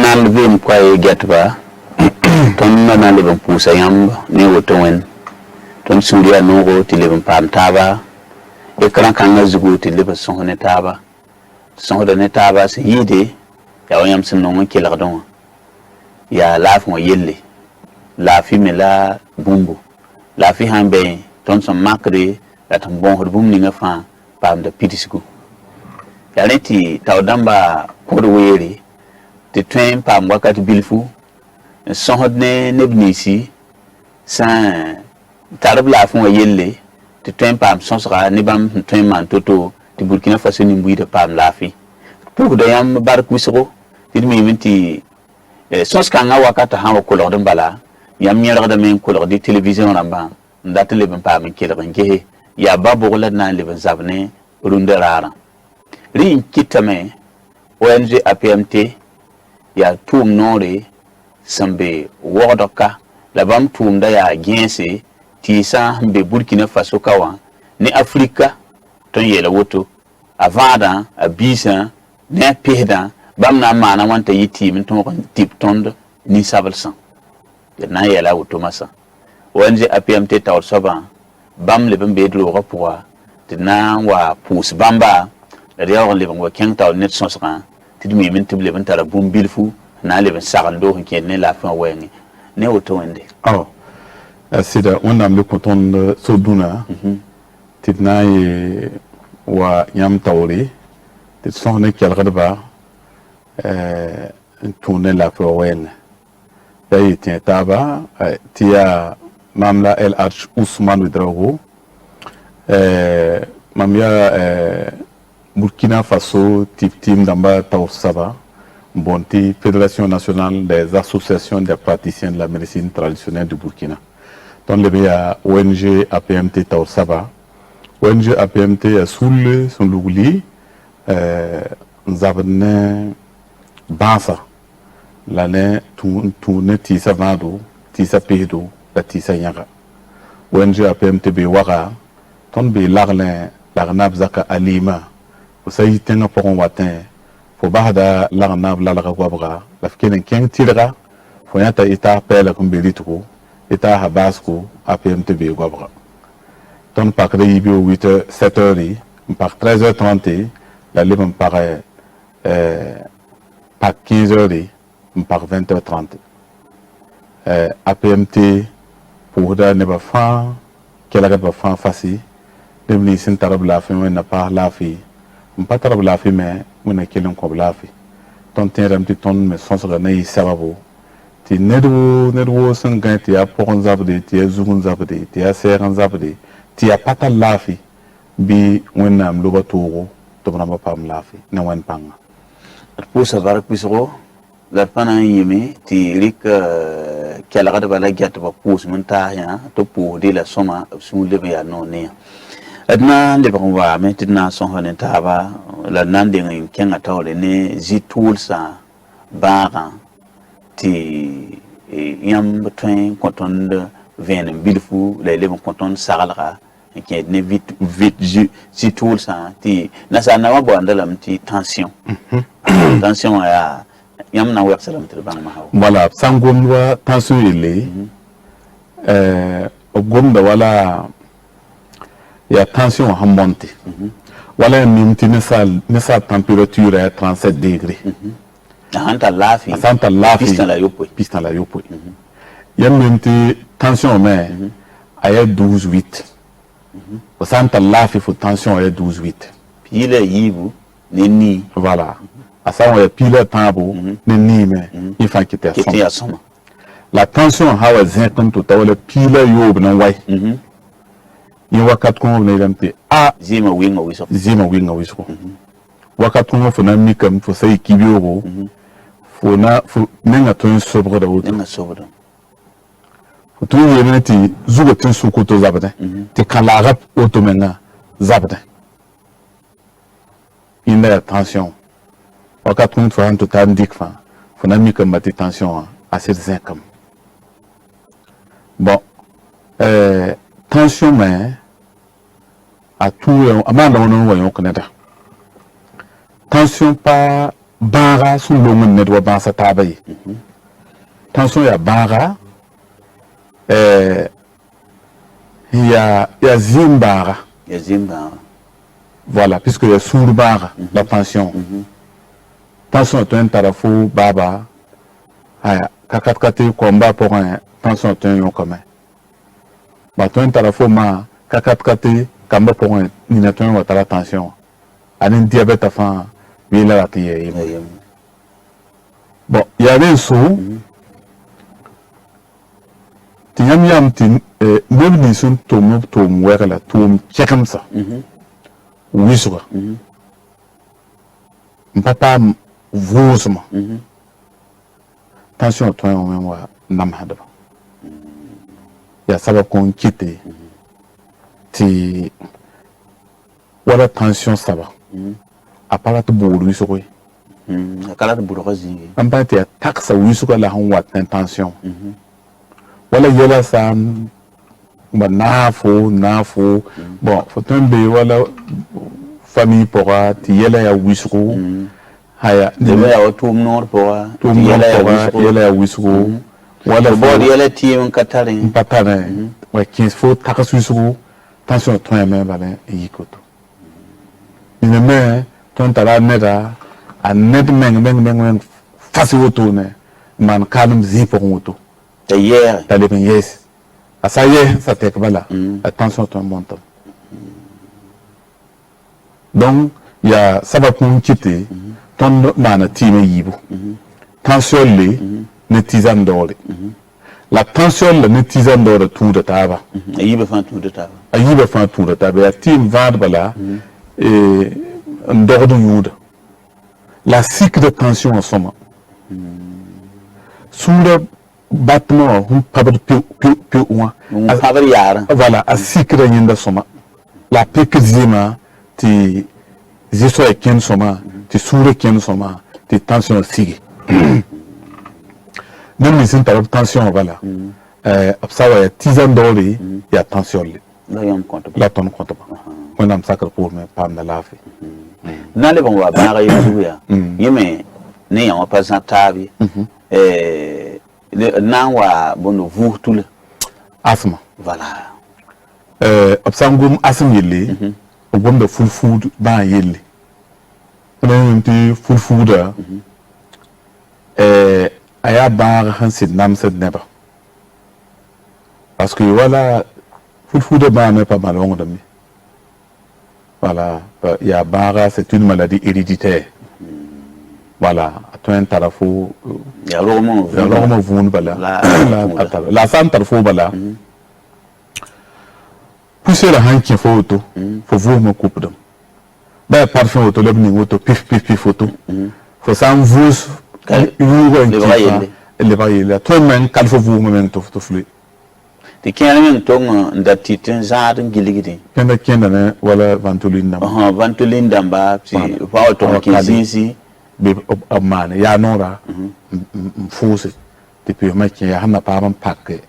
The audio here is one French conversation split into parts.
nan vim kwa getba ton na le ban pusa yam ne woto wen ton suriya no go ti le ban pam taba e kran kan na zugo ti le ban son ne taba son da ne taba se yide ya wanyam sin no mon kila don ya laf mo yelle la fi me la bumbu la fi hambe ton son makre la ton bon hor bum ni nga fa pam da pitisku ya leti tawdamba ko do weri ti twen pam wakati bilfu son hodne nebnisi san tarab la fon yelle ti twen pam son sera ni bam twen man toto ti Burkina Faso ni mbuide pam la fi pour de yam bar kusro ti mi minti sos kan nga wakata han ko lordum bala yam nyera da men ko lordi television ramba ndata le ban pam kelban ke ya babu la na le ban zabne rundarara ri kitame ONG APMT ya tum nore sambe wodoka la bam tum da ya gense ti sa be Burkina Faso kawa ni Afrika ton yela woto avada abisa ne pehda bam na mana wanta yiti min ton tip tond ni sabalsan ya na yela woto masa ONG APMT tawr soba bam le bam be dlo rapwa ti na wa pus bamba la ya le bam wa ken taw net sonsra ti mi min tible ban tara bum bilfu na le ben sarando qui ne la fin wengi ne auto ende oh sida on a le canton soduna tidna wa yam tawri ti sonne kel gadba tourner la fin wen day tien taba tia mamla el arch Ousmane Ouedraogo mamia Burkina Faso tim damba taw saba Bonti, Fédération nationale des associations des praticiens de la médecine traditionnelle du Burkina. Donc, il y a ONG APMT Taur Saba. ONG APMT est sous le son lougli. Nous avons Bansa. L'année, tourne Tissa Vado, Tissa Pédo, la Tissa Yaga. ONG APMT Bewara. Ton be l'arlin, l'arnab Zaka Alima. Vous savez, il y a un peu de fo bahda lagnab la gwabra la fikenen ken tira fo yata ita pela kum belituko ita habasco APMT be gwabra ton pakre yibi 8h 7h par 13h30 la libre par par 15h par 20h30 APMT pour da ne ba fa kela ba fa fasi demni sin tarab la fi na pa la fi pas tarab la fi mais on a quelqu'un comme la fi ton terrain petit ton mais sans se gagner sababu ti nedwo sen gagne ti a pour zabde ti a zugun zabde ti a seran zabde ti a pata la fi bi on am lo baturo to na ba pam la fi na wan panga pour savoir pisro la pana yimi ti rik kala gada bala gat ba pous munta ya to pour de la soma sun le ya no ne adna le bon wa maintenant son honen taba la nande ngin kenga tawle ne zitul sa bara ti yam between konton de ven bilfu le le konton sagalra qui ne vite zitul sa ti na sa na wa bo andalam ti tension tension ya yam na wa salam ti bang ma haw voilà sangom wa tension ile gomda wala il y a tension à monter. Voilà une minute, sa température est 37 degrés. Santa lafi. Santa lafi. Pistan la yopo. Pistan la yopo. Il y a une minute, tension mais elle est 12,8. Santa lafi, faut tension elle est 12,8. Puis il est yibu, neni. Voilà. À ça on est pile tambo, neni mais il faut qu'il t'ait à son. La tension a ouais 50 tout à l'heure pile yob non ouais. Ni wakat ko ne lamte a zima winga wiso wakat ko fo na mi kam fo sai kibiyo fo na fo nenga ton sobre da wuta nenga sobre fo to yene ti zugo tin su ko to zabata ti kala rap auto menga zabata ina attention wakat ko fo han to tan dikfa fo na mi kam mati tension a cette 5 kam bon tension mais à tout amanda on voyons connaître tension pas bara sun longun ne do ban sa tabayi tension ya bara ya zimbara voilà puisque ya surbara la tension tension to un tarafo baba aya kakatkati combat pour un tension to un commun ba to un tarafo ma kakatkati kamba pour un ninaton wa tala tension anin diabète fa bila la tiye bon il y avait un sou tinyam tin même ni sun tom wera la tom chekamsa wiswa papa vosma tension to en wa nam hada ya sabab kon kite ti wala tension saba apparat bouru wiswa akala bouru zingi amba ti taxa wiswa la han wat tension wala yela sam ba nafo bon faut tomber wala famille pora ti yela ya wisro haya debe ya tum nor pora yela ya wisro wala bo yela ti on katare wa qui faut takas wisro tension to ya me bale yikoto ni me ton tara neda a ned meng fasi woto ne man kalum zipo woto hier t'allais bien yes ça y est ça t'est voilà attention toi monte donc il y a ça va pour quitter ton mana time yibo tension les ne tisane d'or la tension le ne tisane d'or tout de taba yiba fan tout de taba yiba fan tout de taba ya team vade bala et d'or de yude la cycle de tension en somme sous le battement hum pabar piu wa pabar yara voilà a sikra yinda soma la pekzima ti ziso ken soma ti sure ken soma ti tension sigi même les interrupts tension voilà observe ya tizan doli ya tension la ton compte pas on am sacre pour me pas na la fi na le bon wa ba yu ya yeme ne ya pa san tabi nan wa bono vurtule asma voilà obsangum asm yelle obom da full food ba yelle on ti full food aya ba hansid namsed neba parce que voilà full food ba me pas mal on de mi voilà il y a bara c'est une maladie héréditaire voilà to un tarafo ya romo vun bala la san tarafo bala pousser la hanki photo faut vous me coupe dem ba parfum auto lebni auto pif photo faut sans vous le bailler toi même quand faut vous même to flou te kene men tong ndati ten zaad ngiligidi kenda ne wala vantolin damba si fa to kinzi be amane ya nora mfuse depuis ma ki ya hana pa ban pakke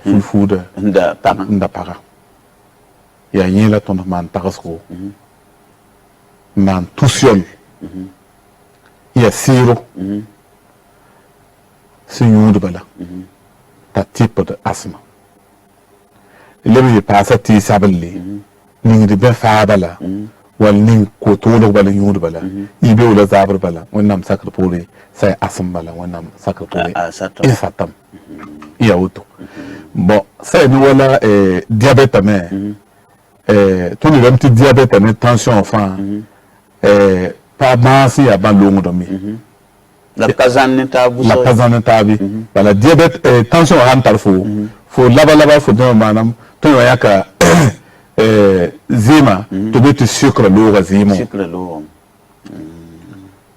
full food nda para ya yela ton man takasko man tusiol ya siro sinyud bala ta type de asthme lebi passa ti sabali ning de be fa bala wal ning ko tolo bala yud bala ibe wala zabar bala wannan sakar pore sai asam bala wannan sakar pore satam iya auto bon sai ni wala diabète mais to ni dem ti diabète mais tension enfin pas bansi ya ban longo do mi la kazanne tabi bala diabète tension hantar fo laba fo do manam to yaka zima to be sucre loga zima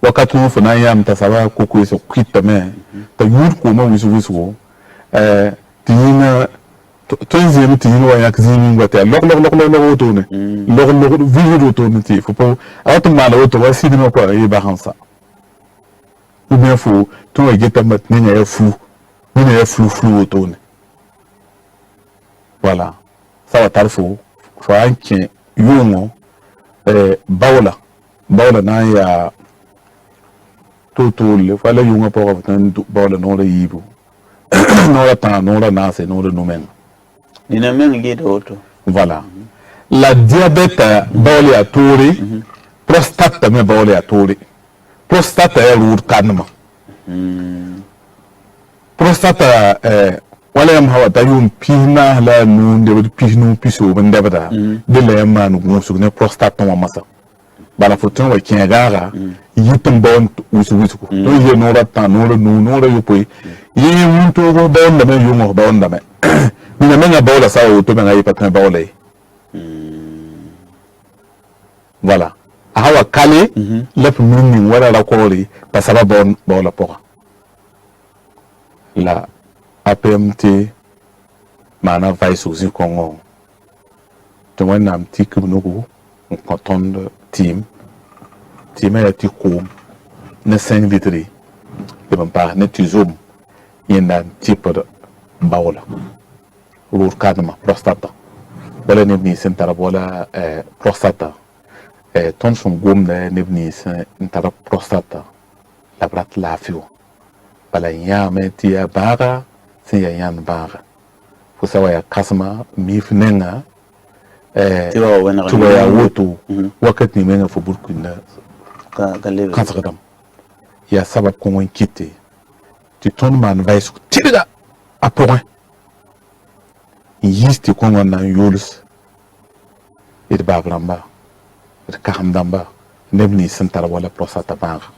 wakati mo fana yam ta saba ko so kwita me ta yur ko ma wisu tina to zima tina wa yak zimi ngata lok to ne lok video to ne ti fo po awto mala to wa sidima ko e ba hansa ou bien fo to e geta mat ne ya flou to ne voilà ça va tarfo fo anke yungo bawla na ya le fala yunga pour tan bola no la yibu no la tan no la nase no la numen ni na men ge do to voilà la diabète bola ya tori prostate me bola ya tori prostate ya rur kanma prostate wala yam hawa ta yum pina la nu de pinu piso ben dabada de la man no su ne prostate to masa bala foton wa kingaga yitum bon usu to ye no ra ta no ra yupoi ye mun to go bon da me yumo bon da me ni na menga bola sa o to me ngai patna bola voilà hawa kale lep nuni wala la kori pasaba bon bola poka la APMT mana vai suzi kongo to wana mtiki mnogo kontonde team ya ti ko na 5 litres de ba ne ti zoom yenda tipo de bawla rur kadma prostata wala ne ni sentara wala prostata ton son gom ne ni sentara prostata la brat la fio bala yame ti ya bara sin ya yan bara fo sawa ya kasma mifnenga tuwa ya woto wakati ni menga fo burkina ka sakadam ya sabab ko won kité ti ton man vai su tiriga a point yisti ko won na yols et babramba et kahamdamba nebni santara wala prosata banga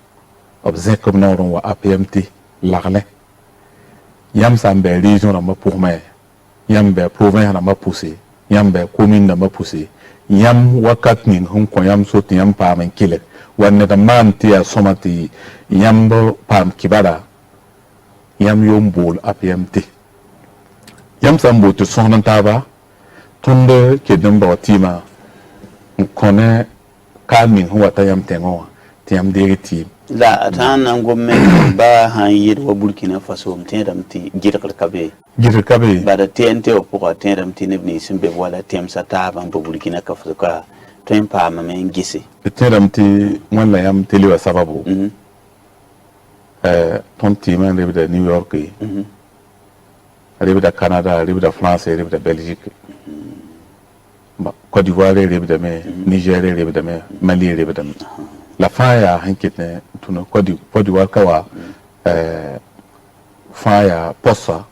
obzek comme na wa APMT lagle yam sambe région na ma pour me yam be province na ma pousser yam be commune na ma pousser yam wakat nin hon ko yam so yam pa men kile wanne da man ti ya somati yam bo pam kibara yam yombol APMT yam sambo to sonan taba tonde ke demba tima kone ka min huwa ta yam tengo ti yam de ti la tan nan gwamnati ba han yir wa Burkina Faso mtendam ti girkar kabe ba da TNT o pour atteindre ti ne ni simbe wala tem sa ta ban Burkina Faso ka tem pa ma men gisi tendam ti wala yam tele wa sababu ton ti man de New York de Canada de France de Belgique ba Côte d'Ivoire de me Niger de me Mali de me la faya hankitne tuno Côte d'Ivoire kawa faya posa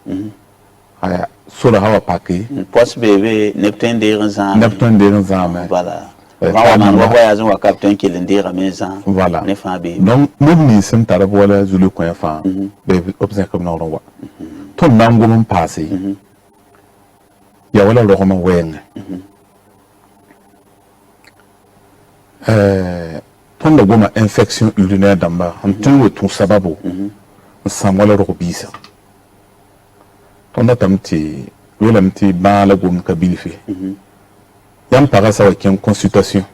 aya sura hawa paki pos bebe neptun de ranzam voilà vraiment on voyage wa capitaine qui l'indira maison voilà ne fa be donc même ni sem tarab wala zulu ko fa be observe comme non wa ton nango mon passé ya wala lo ma wen ton da goma infection urinaire damba antun wo tun sababu samwala robisa ton da tamti wala mti ba la gom kabilfi yam parasa wa ken consultation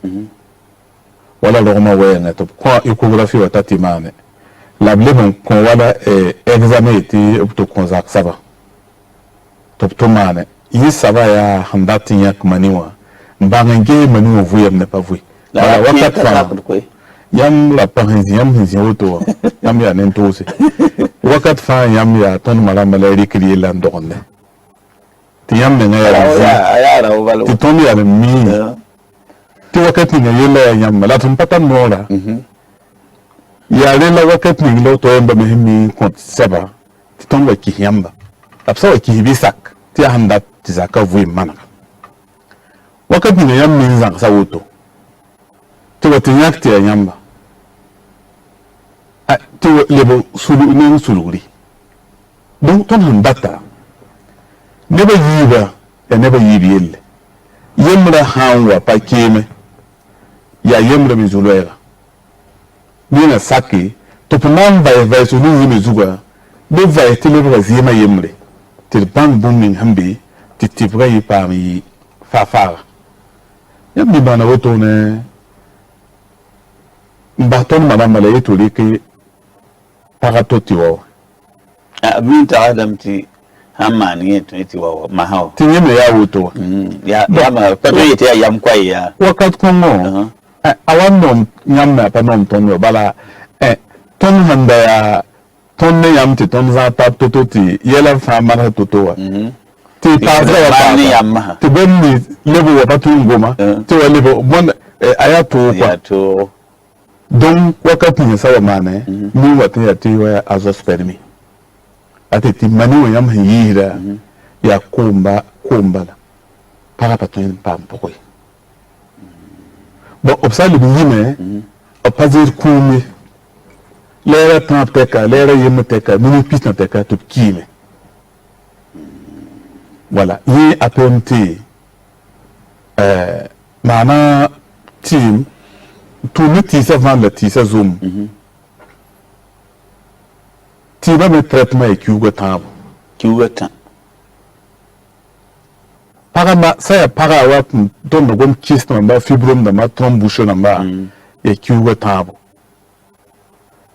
wala lo ma wena to ko échographie wa tatimane la blebon ko wala examen était to konzak saba to mane yi saba ya handati yak maniwa mbangenge maniwa vuyam ne pas vuy la wakat fa yam la parenzi yam auto yam ya nentose wakat fa yam ya ton mala maleri kili la ndonne ti yam ne ya ra wala ti ton ya mi ti wakat ni yela yam la ton patan mora ya le la wakat ni lo to yamba mehmi kont saba ti ton wa ki yamba apsa wa ki bisak ti handa ti zaka vuy mana wakat ni yam mi zang sa auto to wati yakti ya yamba to lebo sulu nen suluri donc ton handata neba yiba ya neba yibiel yemra hanwa pakeme ya yemra mizulera nina saki to pman vai sulu yimi zuga be vai tilebra zima yemre til bang bumin hambi titibra yi pami fafara yambi bana woto ne mbaton madame la yetuli ki paratoti wo min ta adam ti hamani yetuli wo mahao ti yeme ya woto ya ma pato yete ya yam kwai ya wakat kongo awan nom nyam na pa nom tonyo bala ton handa ya ton ne yam ti ton za tap toto ti yela fa mara toto wa ti pasra wa pa ti benni lebo wa patu ngoma ti wa lebo mon aya to kwa donc wakati ni sawa mane ni wati ya ti wa azos permi ati ti mani wa yam hira ya kumba la para patun pam pokoi bon obsali bingine opazir kumi lera teka lera yem teka mini pisna teka to kime voilà yi APMT mana team tout le tisa vend le tisa zoom ti ba me traitement e kiugo tabo para ma saya para wa don no gom kyst ma ba fibrom da ma thrombus na ba e kiugo tabo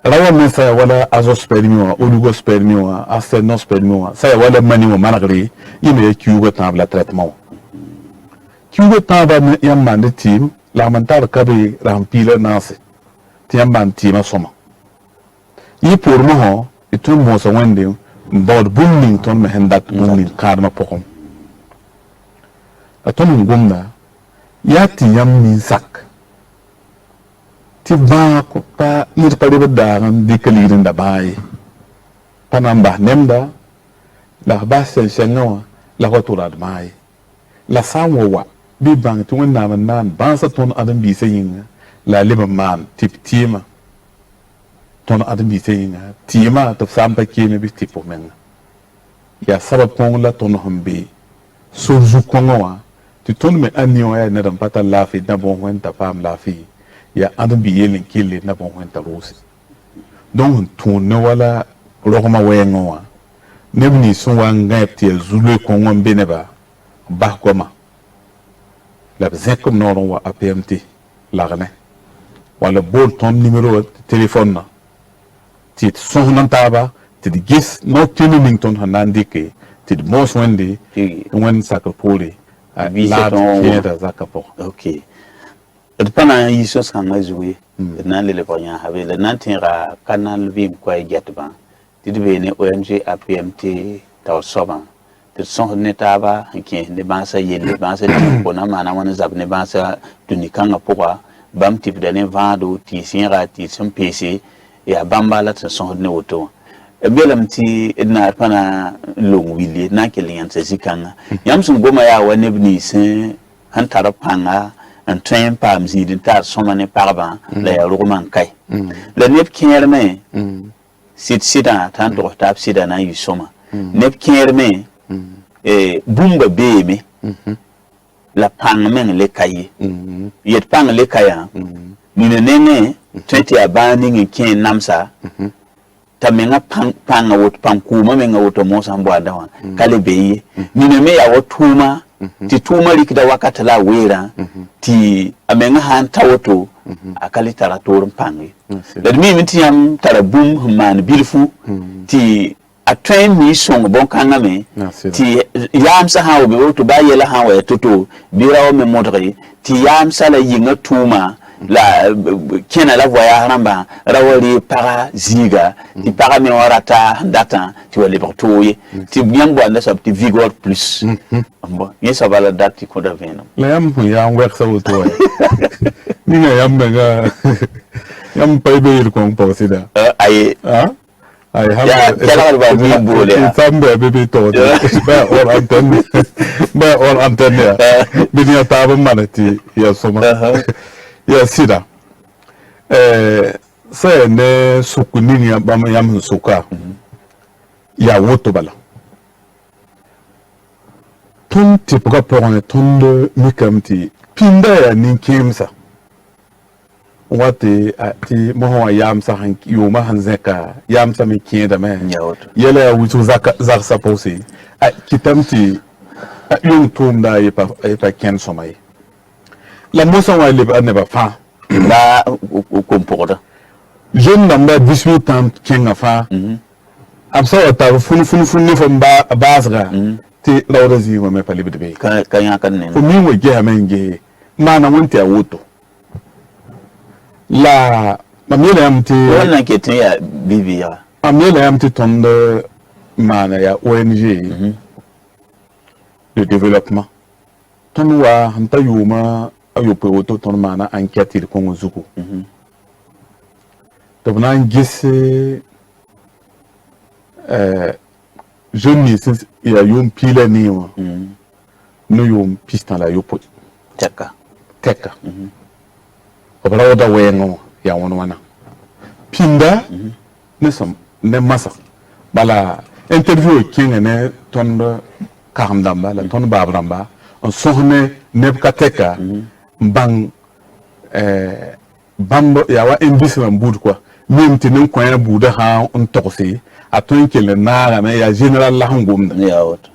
rawa men saya wala azoospermie wa oligospermie wa astenospermie wa saya wala mani wa managri ime e kiugo tabo la traitement kiugo tabo ya mande team la mantar kabe rampila nase ti amban team soma yi pour mo ho itu mo so wende bod booming ton me hendak booming karma pokom aton ngumna yati yam min sak ti ba ko pa nit pa de daran di kalirin da bay panamba nemda la ba sen senno la ko turad mai la sawo wa bi bang tu na nan ban sa ton adam bi sayin la liban man tip tima ton adam bi sayin tima to sampa kime bi tipo men ya sabab kon la ton hambe surju konwa ti ton me anio ya na dan pata lafi na bon wenta fam lafi ya adam bi yelin kille na bon wenta rosi donc ton ne wala rogma wengo nebni so wanga ti zulu konwa beneba ba koma la bzek comme non wa APMT l'arne wala bol ton numéro téléphone na ti son nan taba ti di gis no tuning ton hanandike ti mo swende wen sakapoli la tienda zakapo okay et pana yiso sanga zuwe nan le ponya habe le nan tira kanal vim kwa jetba ti de bene ONG APMT taw soban te son ne taba ki ne bansa yelle bansa ko na mana wana zab ne bansa tuni kanga poka bam tip da ne vado ti sinra ti son PC ya bambala te son ne woto e belam ti na pana long wili na kelin ta zikanga yam sun goma ya wane bni sen han tarapanga an train pam zidin tar somane parba la ya roman kai la nep kierme sida tan do tap sida na yusoma nep kierme bumba beme la pang men le kayi yet pang le kaya mine nene tete abani ngi namsa tamenga pang wot pankuma menga woto mosa mbwanda wa kale beye mine me ya wotuma ti tuma likida wakata la wera ti amenga hanta woto akali tarator pangi dad mi minti yam tarabum man bilfu ti a train mi song bon kanga me ti yam sa hawo be to ba yela hawo toto birawo me modri ti yam sala yinga tuma la kena la voya ramba rawari para ziga ti para me warata data ti wali portoye ti nyambo anda sab ti vigor plus bon yesa bala date ko da veno la yam ya ngwek sa woto ni na yam nga yam pay be ir kon posida ay I have a baby told or antenne or antenne bidia taba manati ya soma ya sida say ne sukuni ya bam yam suka ya woto bala ton tipo ka pone ton de mikamti pinda ya ninkimsa wati ti moho yam sa han yoma han zeka yam sa mi kienda me yele ya wutu zaka sa posi kitamti yung tum da e pa ken somai la mosa wa le ne ba fa la comporta jeune number 18 ans kenga fa absa ta fun ne fo basra ti lawda zi wa me pa libe be ka ya kan ne fo mi wo ge amenge mana wonti a wuto la Mamie amti Wannan ke tun ya bibiya. Mamie amti tonde mana ya ONG de développement. Ton wa hanta yuma ayope woto ton mana enquête il kongo zuku. To bana ngese jeune ya yum pile ni wa. No yum pistan la yopo. Teka. Obara oda wengo ya wana. Pinda ne masa. Bala interview kinga ne ton karamdamba la ton babramba on sohne nebkateka bang bambo ya wa indisra mbud quoi même tenen ko ya buda ha on toxi aton kele na me ya general la ngum Ya wot.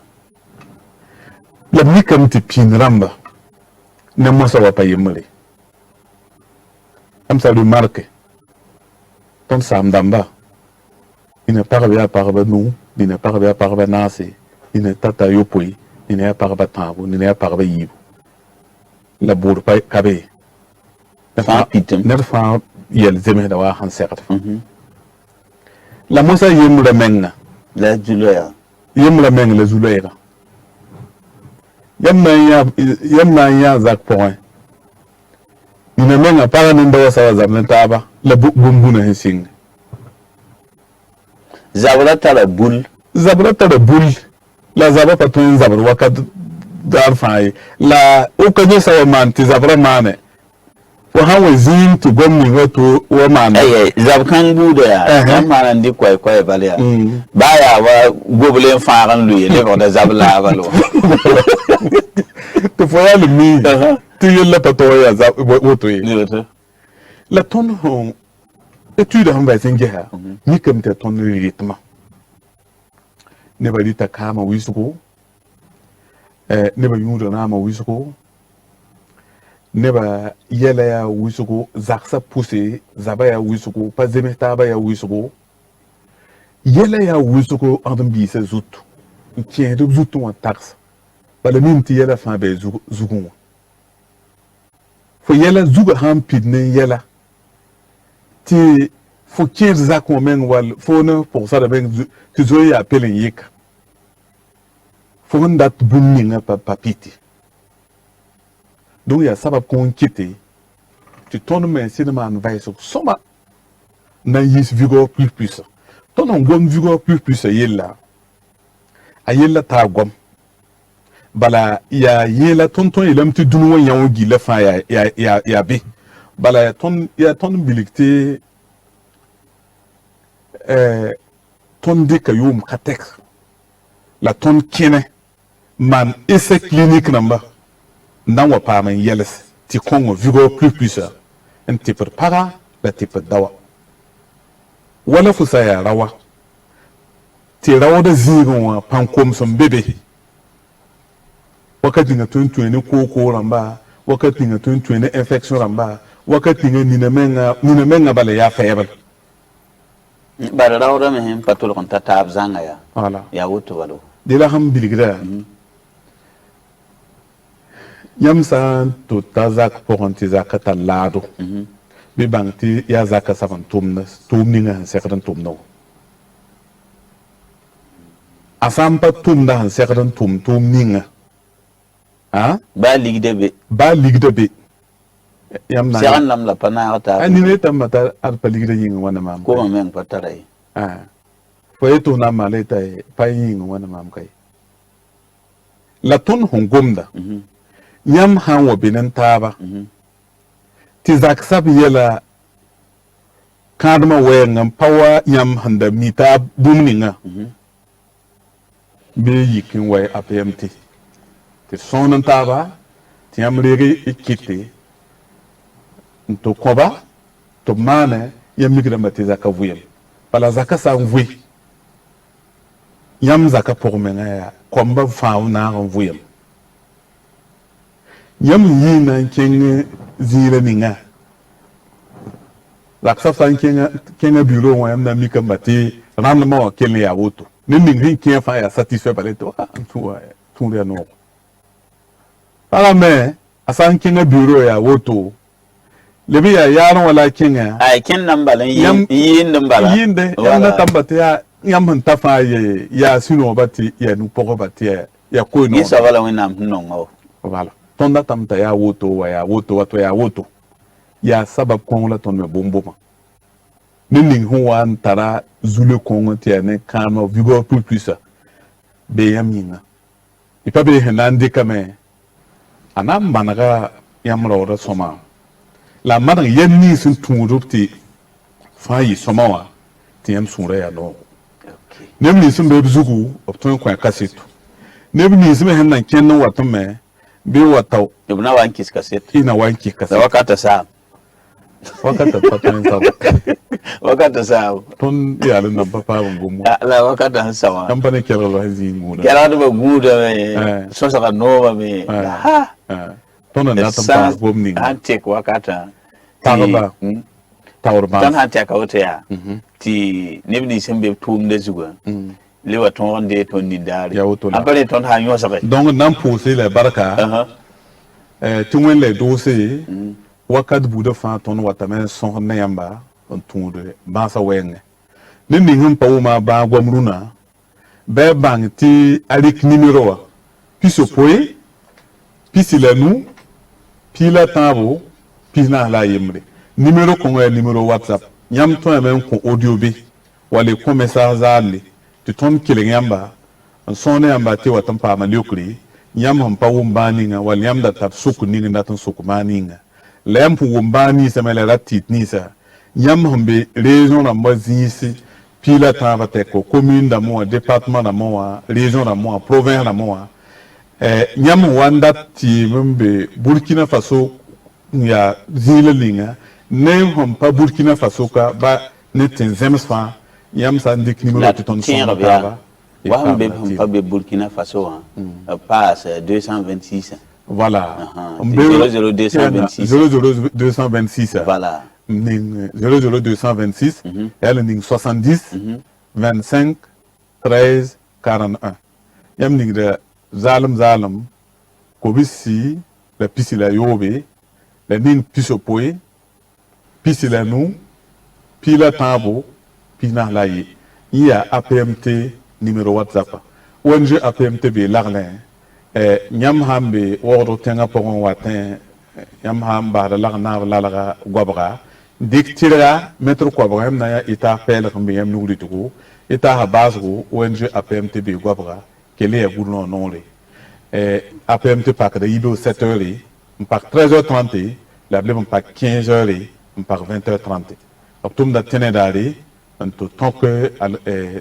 la mikam ti pinramba ne masa wa payemre am sa du marque ton samdamba ina parba nu ina parba nasi ina tata yopoi ina parba tambo ina parba yibu la bur pa kabe Fa pitem. ner fa yel zeme da wa han sekata la mosa yemra menga La juloya. yemra menga la zuleira yamna ya zak point ina menga para nin da wasa zamna taba la bumbuna hinsing Zabra tala bul. zabra tara bul la zabra patun zabra wakat dar fai la ukanye sawa man ti zabra mane wa hawa zin tu gomni wato wa man Zabkan buda ya. Yan manan di kwai bale ya. Baya wa goblen faran luye le ko da zabla balo. to foya le mi tu yella patoya wato yi Ni wata. la ton hon étude han ba zinge ha ni kam ta ton rythme ne ba dita kama wisugo ne ba yudo na ma wisugo ne ba yela ya wisugo zaksa poussé zaba ya wisugo pa zemeta ba ya wisugo yela ya wisugo andam bi se zutu tien de zutu en taxe bala minti yela fa be zugu fo yela zuga han pidne yela ti fo 15 za ko men wal fo ne pour ça de ben tu zo ya pelen yik fo ndat bunni nga papiti donc ya sabab ko kiti tu tournes men cinéma en vai so soma na yis vigor plus puissant ton on gom vigor plus puissant yella ayella ta gom bala ya yela tonton ilam ti dunu won yawo gi le fa ya be bala ya ton bilikte ton de kayum katek la ton kene man essai clinique namba nan wa pa man yeles ti kongo vigor plus puissant un type para la type dawa wala fu sa ya rawa ti rawa da zigon wa pankom son bebe wakati nga tuntuni koko ramba wakati nga tuntuni infection ramba wakati nga nina menga bale ya fayabal Bara rawra me hem patul kon tatab zanga ya. voilà Ya wutu walo. de la ham biligra yam san to tazak poranti zakata lado bi bangti ya zaka savan tumni nga sekran tumno asampa tumda han sekran tumni nga Ba ligde be. yam na Seran lam la pana ta. ani ne tamata ar paligda yin wana mam Ko men patarai. fo eto na maleta pa yin wana mam kai la ton hongomda yam han wo binen taba ti zak sab yela kadma wengam pawa yam handa mita bumninga be yikin way apmt ti sonan taba ti yam rege ikite to koba to mane yam migra mati zaka vuyem pala zaka sa vui yam zaka pour menga ya komba faaw na vuyem yam yina ken zira ninga zaksa san ken bureau wa yam na mika mati rendement wa ken ya woto nin rin ken fa ya satisfait par to tout ya no para me asan ken bureau ya woto le bi ya yaron wala kinga ai ken nan balan yin nan bala yinde yamna tambata ya yam tafa ya sino bati ya nu poko bati ya ko no ni sabala wena non ngo voilà tonda tamta ya woto wato ya woto ya sabab ko la ton me bombo ni ning huwa tara zule ko ti ne kama vigor plus be yamina ipa be henande kame ana managa yamra ora soma la mana yenni sun tunrupti fayi soma wa ti yam sunra ya no nemni sun be zugu opton ko kasetu nemni sun hennan kenno watme be wataw ibna wanki kaset ina wanki kaset wakata sa wakata patan sa wakata sa ton ya na papa bongo la wakata sa wa kampane kero lo hazi muda kera do guda me so sa nova me ha ton na tampa bomni antek wakata tawba tawba tan hantek ka wote ya ti nebni sembe tum de zuga lewa ton de ton ni dari apare ton ha nyo sabe donc nan pousser les baraka tungen les dossiers wakat buda fa ton watame son na yamba on tunde ba sa wenge nindi hum pawma ba gwamruna be bang ti alik numéro wa piso poe pisila nu pila tabo pina la yemre numéro ko e numéro whatsapp nyam to men ko audio be wale ko message ali tu ton kile yamba son yamba ti watam pa ma liokri nyam hum pawum baninga wal yam da tab suku ninga datan suku maninga lempu wumbani semele ratit nisa nyam humbe région na mazisi pila tava teko commune da mo département da mo région da mo province da mo nyam wanda ti mbe Burkina Faso ya zile linga ne hum pa Burkina Faso ka ba ne tenzems fa nyam sa ndik numéro de ton son ba wa hum pa be Burkina Faso passe 226 voilà 00226 00226 voilà 00226 elle ning 70 25 13 41 yam ning de zalam ko bisi la pisila yobe la ning piso poe pisila nu pila tabo pina laye iya APMT numéro WhatsApp ONG APMT be l'arlin nyam hambe woro tenga pongon watin yam hamba da lagna lalaga gwabra diktira metro kwabra na ya ita pel kambe yam nuri tugo ita ha bazgo ONG APMT be gwabra kele ya gurno nonle APMT pak da yibo 7h mpak 13h30 la blem mpak 15h mpak 20h30 optum da tenedari anto tonke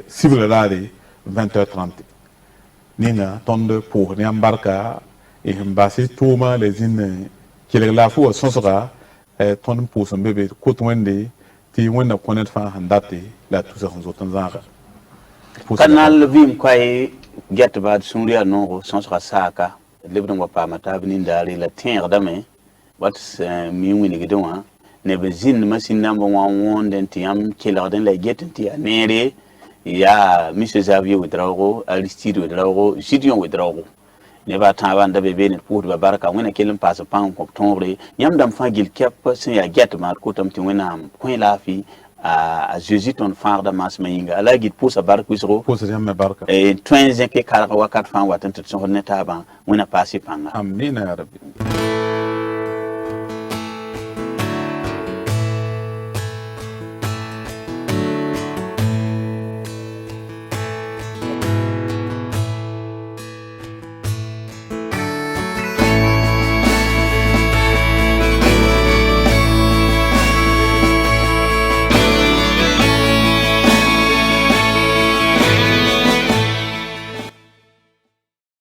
cible dali 20h30 nina tonde pour ni embarka et mbasi tuma les in kile la fu sonsora ton pour son bébé kotwende ti wona connaître fa handate la tout ça on tanzara kanal vim kwai get bad sunria no sonsora saka lebdo mo pa mata bini ndari la tin dame wat mi wini gidon ne bezin machine number 1 den ti am kile den la get ti nere ya Monsieur Xavier Ouedraogo, Aristide Ouedraogo, Gideon Ouedraogo. Ne ba tan da bebe ne pour ba baraka wona kelin passe pan ko tonre yam dam fa gil kep sin ya get ma ko tam ti wona ko la fi a Jésus ton far da mas mayinga ala git pour sa baraka wisro pour sa yam baraka e twinze ke kala wakat fan watan ton ne taban wona passe pan amina ya rabbi